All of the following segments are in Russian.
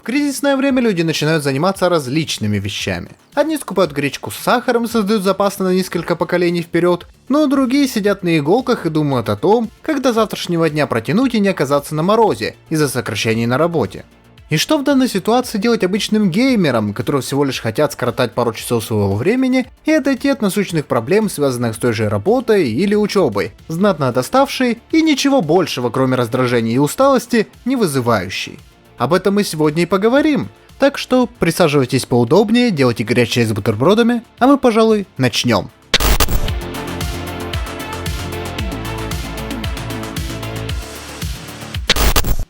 кризисное время люди начинают заниматься различными вещами. Одни скупают гречку с сахаром и создают запасы на несколько поколений вперед, но другие сидят на иголках и думают о том, как до завтрашнего дня протянуть и не оказаться на морозе из-за сокращений на работе. И что в данной ситуации делать обычным геймерам, которые всего лишь хотят скоротать пару часов своего времени и отойти от насущных проблем, связанных с той же работой или учебой, знатно доставшей и ничего большего, кроме раздражения и усталости, не вызывающей. Об этом мы сегодня и поговорим, так что присаживайтесь поудобнее, делайте горячее с бутербродами, а мы, пожалуй, начнем.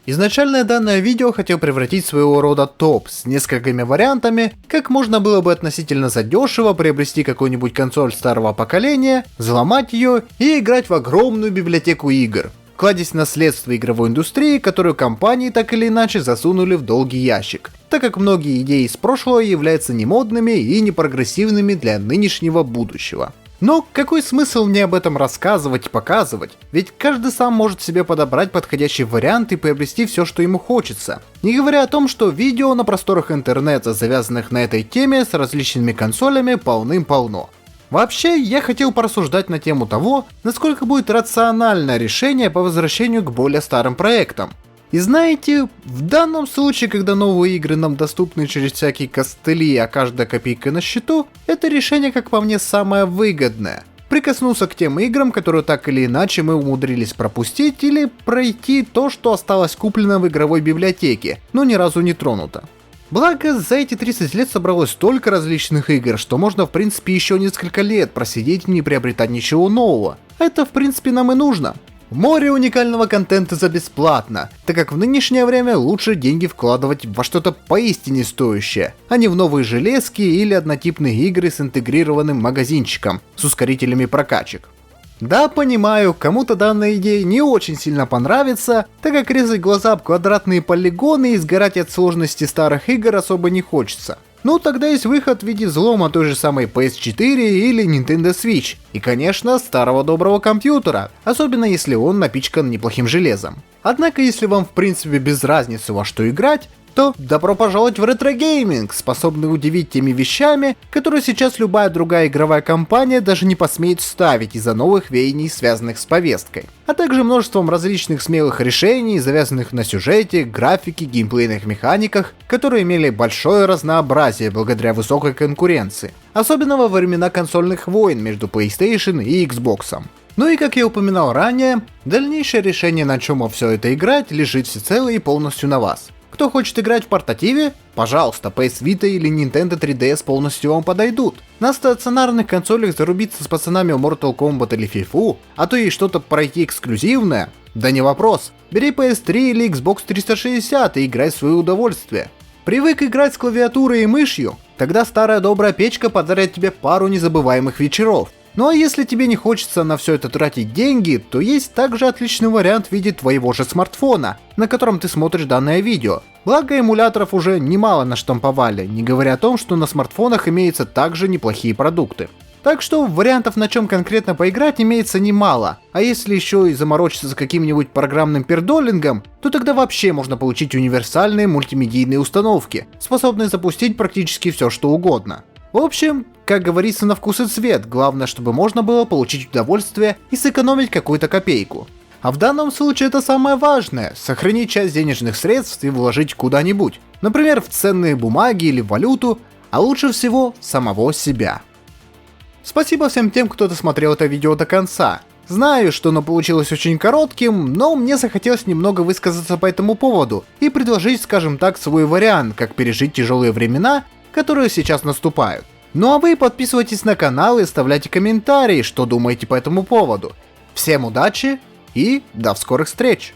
Изначально данное видео хотел превратить в своего рода топ с несколькими вариантами, как можно было бы относительно задешево приобрести какую-нибудь консоль старого поколения, взломать ее и играть в огромную библиотеку игр, кладясь наследство игровой индустрии, которую компании так или иначе засунули в долгий ящик, так как многие идеи из прошлого являются немодными и непрогрессивными для нынешнего будущего. Но какой смысл мне об этом рассказывать и показывать, ведь каждый сам может себе подобрать подходящий вариант и приобрести все, что ему хочется. Не говоря о том, что видео на просторах интернета, завязанных на этой теме с различными консолями, полным-полно. Вообще, я хотел порассуждать на тему того, насколько будет рациональное решение по возвращению к более старым проектам. И знаете, в данном случае, когда новые игры нам доступны через всякие костыли, а каждая копейка на счету, это решение, как по мне, самое выгодное. Прикоснуться к тем играм, которые так или иначе мы умудрились пропустить, или пройти то, что осталось куплено в игровой библиотеке, но ни разу не тронуто. Благо, за эти 30 лет собралось столько различных игр, что можно в принципе еще несколько лет просидеть и не приобретать ничего нового. Это в принципе нам и нужно. Море уникального контента за бесплатно, так как в нынешнее время лучше деньги вкладывать во что-то поистине стоящее, а не в новые железки или однотипные игры с интегрированным магазинчиком, с ускорителями прокачек. Да, понимаю, кому-то данная идея не очень сильно понравится, так как резать глаза об квадратные полигоны и сгорать от сложности старых игр особо не хочется. Ну тогда есть выход в виде взлома той же самой PS4 или Nintendo Switch, и конечно старого доброго компьютера, особенно если он напичкан неплохим железом. Однако если вам в принципе без разницы во что играть, то добро пожаловать в ретро-гейминг, способный удивить теми вещами, которые сейчас любая другая игровая компания даже не посмеет вставить из-за новых веяний, связанных с повесткой. А также множеством различных смелых решений, завязанных на сюжете, графике, геймплейных механиках, которые имели большое разнообразие благодаря высокой конкуренции, особенно во времена консольных войн между PlayStation и Xbox. Ну и как я упоминал ранее, дальнейшее решение, на чем во все это играть, лежит всецело и полностью на вас. Кто хочет играть в портативе? Пожалуйста, PS Vita или Nintendo 3DS полностью вам подойдут. На стационарных консолях зарубиться с пацанами в Mortal Kombat или FIFA, а то и что-то пройти эксклюзивное? Да не вопрос. Бери PS3 или Xbox 360 и играй в свое удовольствие. Привык играть с клавиатурой и мышью? Тогда старая добрая печка подарит тебе пару незабываемых вечеров. Ну а если тебе не хочется на все это тратить деньги, то есть также отличный вариант в виде твоего же смартфона, на котором ты смотришь данное видео. Благо эмуляторов уже немало наштамповали, не говоря о том, что на смартфонах имеются также неплохие продукты. Так что вариантов на чем конкретно поиграть имеется немало, а если еще и заморочиться за каким-нибудь программным пердолингом, то тогда вообще можно получить универсальные мультимедийные установки, способные запустить практически все что угодно. В общем, как говорится, на вкус и цвет, главное, чтобы можно было получить удовольствие и сэкономить какую-то копейку. А в данном случае это самое важное – сохранить часть денежных средств и вложить куда-нибудь, например, в ценные бумаги или валюту, а лучше всего самого себя. Спасибо всем тем, кто досмотрел это видео до конца. Знаю, что оно получилось очень коротким, но мне захотелось немного высказаться по этому поводу и предложить, скажем так, свой вариант, как пережить тяжелые времена, которые сейчас наступают. Ну а вы подписывайтесь на канал и оставляйте комментарии, что думаете по этому поводу. Всем удачи и до скорых встреч!